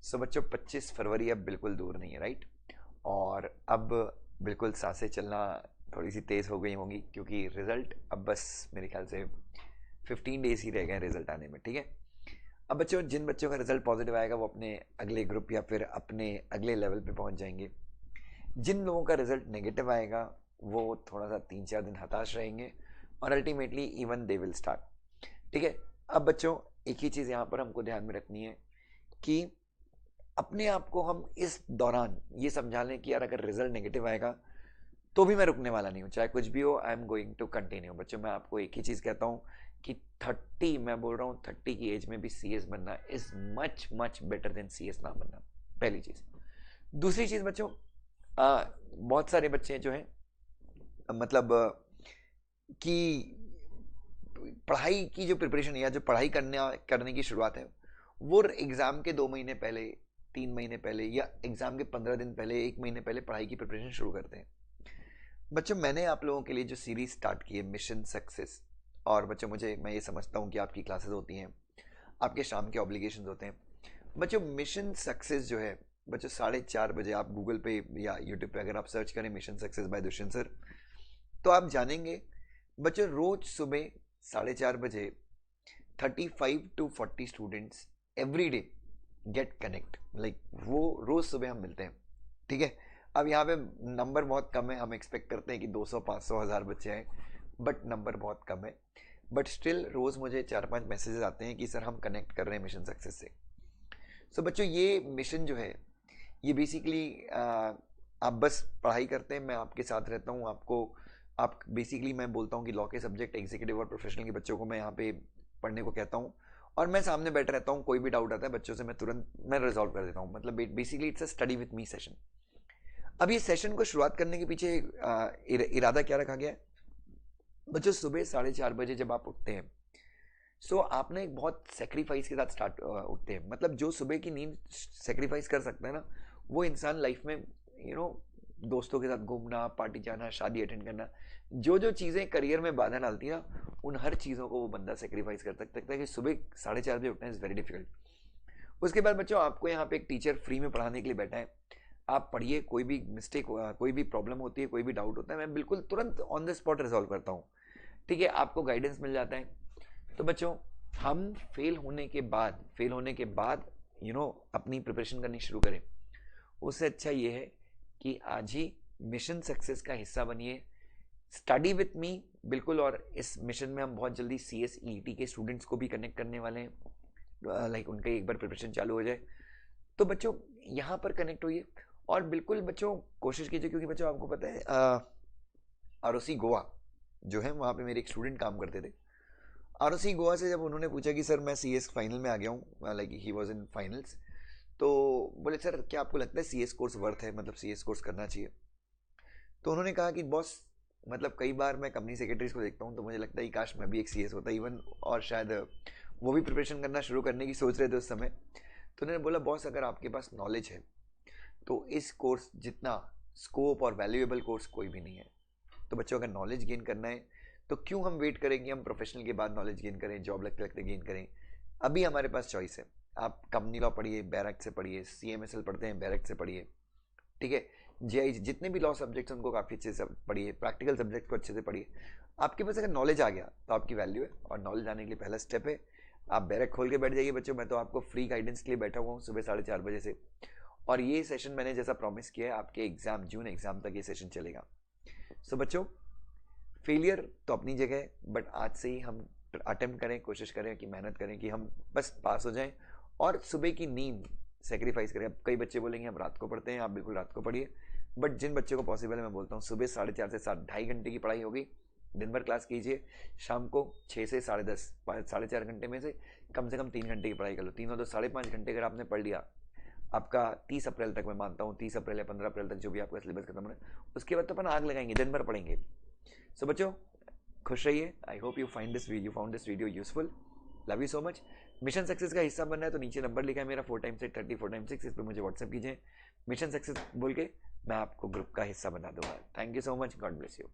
सो बच्चों 25 फरवरी अब बिल्कुल दूर नहीं है, राइट। और अब बिल्कुल सांसें चलना थोड़ी सी तेज़ हो गई होंगी, क्योंकि रिज़ल्ट अब बस मेरे ख्याल से 15 डेज ही रह गए रिज़ल्ट आने में, ठीक है। अब बच्चों, जिन बच्चों का रिज़ल्ट पॉजिटिव आएगा वो अपने अगले ग्रुप या फिर अपने अगले लेवल पे पहुंच जाएंगे। जिन लोगों का रिज़ल्ट नेगेटिव आएगा वो थोड़ा सा 3-4 दिन हताश रहेंगे और ultimately even they will start, ठीक है। अब बच्चों, एक ही चीज़ यहाँ पर हमको ध्यान में रखनी है कि अपने आप को हम इस दौरान ये समझा लें कि यार अगर रिजल्ट नेगेटिव आएगा तो भी मैं रुकने वाला नहीं हूँ, चाहे कुछ भी हो, I am going to continue. बच्चों, मैं आपको एक ही चीज़ कहता हूँ कि 30, मैं बोल रहा हूँ 30 की एज में भी सीएस बनना is much much better than CS ना बनना, पहली चीज़। दूसरी चीज़ बच्चों, बहुत सारे बच्चे जो हैं, मतलब कि पढ़ाई की जो प्रिपरेशन या जो पढ़ाई करने की शुरुआत है वो एग्ज़ाम के 2 महीने पहले, 3 महीने पहले, या एग्ज़ाम के 15 दिन पहले, 1 महीने पहले पढ़ाई की प्रिपरेशन शुरू करते हैं। बच्चों, मैंने आप लोगों के लिए जो सीरीज स्टार्ट की है मिशन सक्सेस, और बच्चों मैं ये समझता हूँ कि आपकी क्लासेस होती हैं, आपके शाम के ऑब्लिगेशंस होते हैं। बच्चों, मिशन सक्सेस जो है बच्चों, 4:30 बजे आप गूगल पे या यूट्यूब पे अगर आप सर्च करें mission success by Dushyant sir, तो आप जानेंगे बच्चों रोज सुबह 4:30 बजे 35 to 40 students every day get connect, like वो रोज सुबह हम मिलते हैं, ठीक है। अब यहाँ पे नंबर बहुत कम है, हम एक्सपेक्ट करते हैं कि 200, 500, 1000 बच्चे आए, बट नंबर बहुत कम है। बट स्टिल रोज मुझे 4-5 मैसेजेस आते हैं कि सर हम कनेक्ट कर रहे हैं मिशन सक्सेस से। सो बच्चों, ये मिशन जो है ये बेसिकली आप बस पढ़ाई करते हैं, मैं आपके साथ रहता हूँ, आपको आप बेसिकली, मैं बोलता हूँ कि लॉ के सब्जेक्ट एग्जीक्यूटिव और प्रोफेशनल के बच्चों को मैं यहाँ पे पढ़ने को कहता हूँ, और मैं सामने बैठ रहता हूँ, कोई भी डाउट आता है बच्चों से मैं तुरंत मैं रिजॉल्व कर देता हूँ। मतलब basically it's a study with me session. अब ये सेशन को शुरुआत करने के पीछे इरादा क्या रखा गया है बच्चों? सुबह 4:30 बजे जब आप उठते हैं, सो आपने एक बहुत सेक्रीफाइस के साथ स्टार्ट उठते हैं। मतलब जो सुबह की नींद सेक्रीफाइस कर सकता है ना, वो इंसान लाइफ में दोस्तों के साथ घूमना, पार्टी जाना, शादी अटेंड करना, जो जो चीज़ें करियर में बाधा डालती है ना, उन हर चीज़ों को वो बंदा सेक्रीफाइस कर सकता है कि सुबह 4:30 बजे उठना इज़ वेरी डिफिकल्ट। उसके बाद बच्चों, आपको यहाँ पे एक टीचर फ्री में पढ़ाने के लिए बैठा है, आप पढ़िए, कोई भी मिस्टेक, कोई भी प्रॉब्लम होती है, कोई भी डाउट होता है, मैं बिल्कुल तुरंत ऑन द स्पॉट रिजॉल्व करता हूँ, ठीक है। आपको गाइडेंस मिल जाता है। तो बच्चों, हम फेल होने के बाद अपनी प्रिपरेशन करनी शुरू करें, उससे अच्छा ये है कि आज ही मिशन सक्सेस का हिस्सा बनिए, स्टडी विथ मी, बिल्कुल। और इस मिशन में हम बहुत जल्दी CSET के स्टूडेंट्स को भी कनेक्ट करने वाले हैं, लाइक उनका एक बार प्रिपरेशन चालू हो जाए तो बच्चों यहाँ पर कनेक्ट होइए। और बिल्कुल बच्चों कोशिश कीजिए, क्योंकि बच्चों आपको पता है ROC गोवा जो है, वहाँ पे मेरे एक स्टूडेंट काम करते थे। ROC गोवा से जब उन्होंने पूछा कि सर मैं CS फाइनल में आ गया हूँ, like he was in finals, तो बोले सर क्या आपको लगता है CS कोर्स वर्थ है, मतलब CS कोर्स करना चाहिए? तो उन्होंने कहा कि बॉस, मतलब कई बार मैं कंपनी सेक्रेटरीज को देखता हूँ तो मुझे लगता है कि काश मैं भी एक CS होता इवन, और शायद वो भी प्रिपरेशन करना शुरू करने की सोच रहे थे उस समय। तो उन्होंने बोला बॉस, अगर आपके पास नॉलेज है तो इस कोर्स जितना स्कोप और वैल्यूएबल कोर्स कोई भी नहीं है। तो बच्चों, अगर नॉलेज गेन करना है तो क्यों हम वेट करेंगे, हम प्रोफेशनल के बाद नॉलेज गेन करें, जॉब लगते लगते गेन करें। अभी हमारे पास चॉइस है, आप कंपनी लॉ पढ़िए, बैरक से पढ़िए, CMSL पढ़ते हैं बैरक से पढ़िए, ठीक है। JI जितने भी लॉ सब्जेक्ट्स उनको काफ़ी अच्छे से पढ़िए, प्रैक्टिकल सब्जेक्ट को अच्छे से पढ़िए। आपके पास अगर नॉलेज आ गया तो आपकी वैल्यू है, और नॉलेज आने के लिए पहला स्टेप है आप बैरक खोल के बैठ जाइए। बच्चों, मैं तो आपको फ्री गाइडेंस के लिए बैठा हुआ हूँ सुबह 4:30 बजे से, और ये सेशन मैंने जैसा प्रॉमिस किया है आपके एग्जाम, जून एग्जाम तक ये सेशन चलेगा। सो बच्चों, फेलियर तो अपनी जगह है, बट आज से ही हम अटेम्प्ट करें, कोशिश करें कि मेहनत करें कि हम बस पास हो जाएं, और सुबह की नींद सेक्रीफाइस करें। अब कई बच्चे बोलेंगे हम रात को पढ़ते हैं, आप बिल्कुल रात को पढ़िए, बट जिन बच्चों को पॉसिबल है मैं बोलता हूँ सुबह 4:30 से 7, 2.5 घंटे की पढ़ाई होगी, दिन भर क्लास कीजिए, शाम को 6 से 10:30, 4.5 घंटे में से कम 3 घंटे की पढ़ाई कर लो, तीनों तो 5.5 घंटे अगर आपने पढ़ लिया, आपका 30 अप्रैल तक, मैं मानता हूँ 30 अप्रैल या 15 अप्रैल तक जो भी आपका सिलेबस खत्म हो, उसके बाद तो अपन आग लगाएंगे, दिन भर पढ़ेंगे। सो बच्चों, खुश रहिए। I hope you found this video useful. Love you so much. Mission success का हिस्सा बनना है तो नीचे नंबर लिखा है मेरा 4x8 30 4x6, इस पर मुझे व्हाट्सएप कीजिए मिशन सक्सेस बोल के, मैं आपको ग्रुप का हिस्सा बना दूंगा। Thank you so much, God bless you.